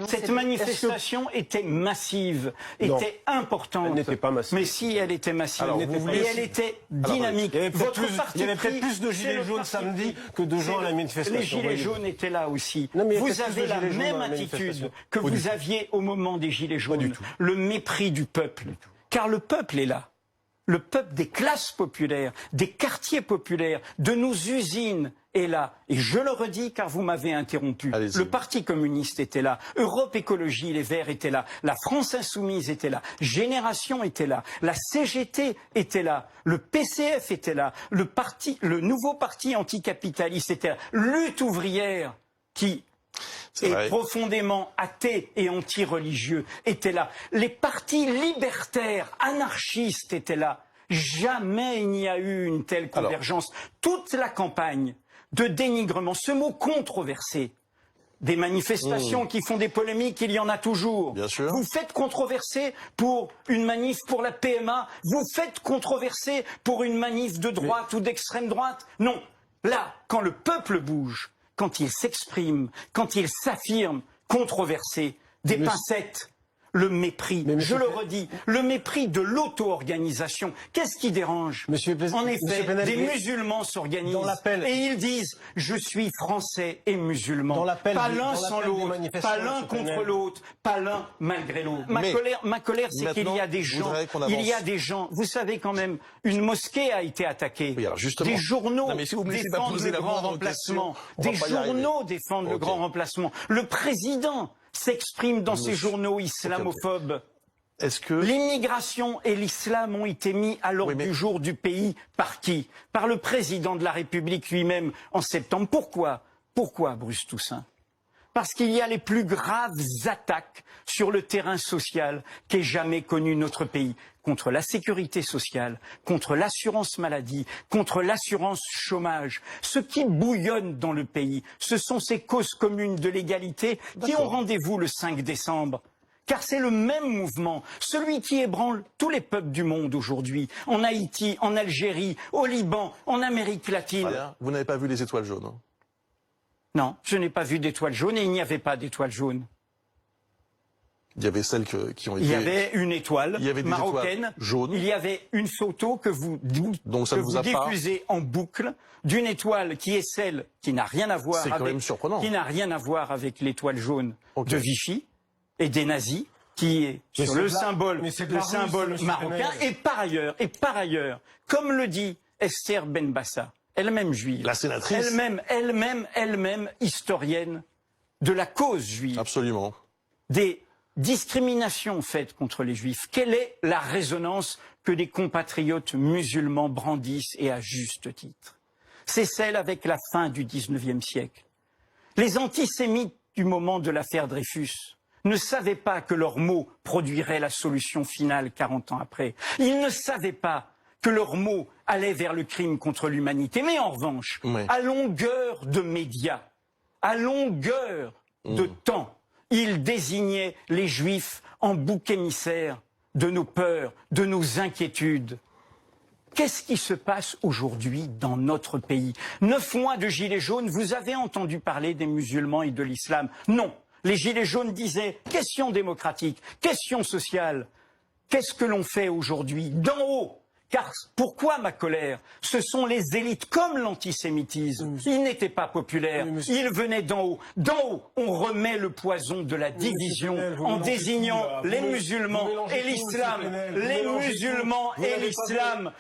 Cette manifestation était massive, était importante. Elle n'était pas massive. Mais si, elle était massive. Elle était dynamique. Il y avait peut-être plus de gilets jaunes samedi que de gens à la manifestation. Les gilets jaunes étaient là aussi. Vous avez la même attitude que vous aviez au moment des gilets jaunes. Le mépris du peuple. Car le peuple est là. Le peuple des classes populaires, des quartiers populaires, de nos usines est là. Et je le redis car vous m'avez interrompu. Le Parti communiste était là. Europe Écologie, les Verts étaient là. La France Insoumise était là. Génération était là. La CGT était là. Le PCF était là. Le nouveau parti anticapitaliste était là. Lutte ouvrière qui est profondément athée et anti-religieux était là. Les partis libertaires, anarchistes étaient là. Jamais il n'y a eu une telle convergence. Toute la campagne de dénigrement, ce mot controversé, des manifestations qui font des polémiques, il y en a toujours. Bien sûr. Vous faites controverser pour une manif pour la PMA, vous faites controverser pour une manif de droite ou d'extrême droite. Non, là, quand le peuple bouge, quand il s'exprime, quand il s'affirme, controversé, des pincettes, le mépris, je le redis, le mépris de l'auto-organisation. Qu'est-ce qui dérange? En effet, des musulmans s'organisent et ils disent « je suis français et musulman ». Pas l'un sans l'autre, pas l'un contre l'autre, pas l'un malgré l'autre. Ma colère, c'est qu'il y a des gens, vous savez quand même, une mosquée a été attaquée, des journaux défendent le grand remplacement, des journaux défendent le grand remplacement, le président s'exprime dans ces journaux islamophobes. L'immigration et l'islam ont été mis à l'ordre du jour du pays par qui? Par le président de la République lui-même en septembre. Pourquoi, Bruce Toussaint? Parce qu'il y a les plus graves attaques sur le terrain social qu'ait jamais connu notre pays. Contre la sécurité sociale, contre l'assurance maladie, contre l'assurance chômage. Ce qui bouillonne dans le pays, ce sont ces causes communes de l'égalité qui ont rendez-vous le 5 décembre. Car c'est le même mouvement, celui qui ébranle tous les peuples du monde aujourd'hui, en Haïti, en Algérie, au Liban, en Amérique latine. Vous n'avez pas vu les étoiles jaunes? Non, je n'ai pas vu d'étoiles jaunes et il n'y avait pas d'étoiles jaunes. Il y avait celles qui ont été... Il y avait une étoile marocaine jaune. Il y avait une photo que vous diffusez en boucle d'une étoile qui est celle qui n'a rien à voir avec l'étoile jaune de Vichy et des nazis, qui est sur le symbole marocain. Et par ailleurs, comme le dit Esther Benbassa, elle-même juive, la sénatrice, elle-même historienne de la cause juive. Absolument. Des discriminations faites contre les juifs. Quelle est la résonance que des compatriotes musulmans brandissent et à juste titre? C'est celle avec la fin du XIXe siècle. Les antisémites du moment de l'affaire Dreyfus ne savaient pas que leurs mots produiraient la solution finale 40 ans après. Ils ne savaient pas que leurs mots allaient vers le crime contre l'humanité. Mais en revanche, à longueur de médias, à longueur de temps, ils désignaient les Juifs en bouc émissaire de nos peurs, de nos inquiétudes. Qu'est-ce qui se passe aujourd'hui dans notre pays? 9 mois de gilets jaunes, vous avez entendu parler des musulmans et de l'islam? Non. Les gilets jaunes disaient question démocratique, question sociale. Qu'est-ce que l'on fait aujourd'hui d'en haut? Car pourquoi ma colère? Ce sont les élites comme l'antisémitisme. Ils n'étaient pas populaires, ils venaient d'en haut. D'en haut, on remet le poison de la division en désignant les musulmans et l'islam. Les musulmans et l'islam.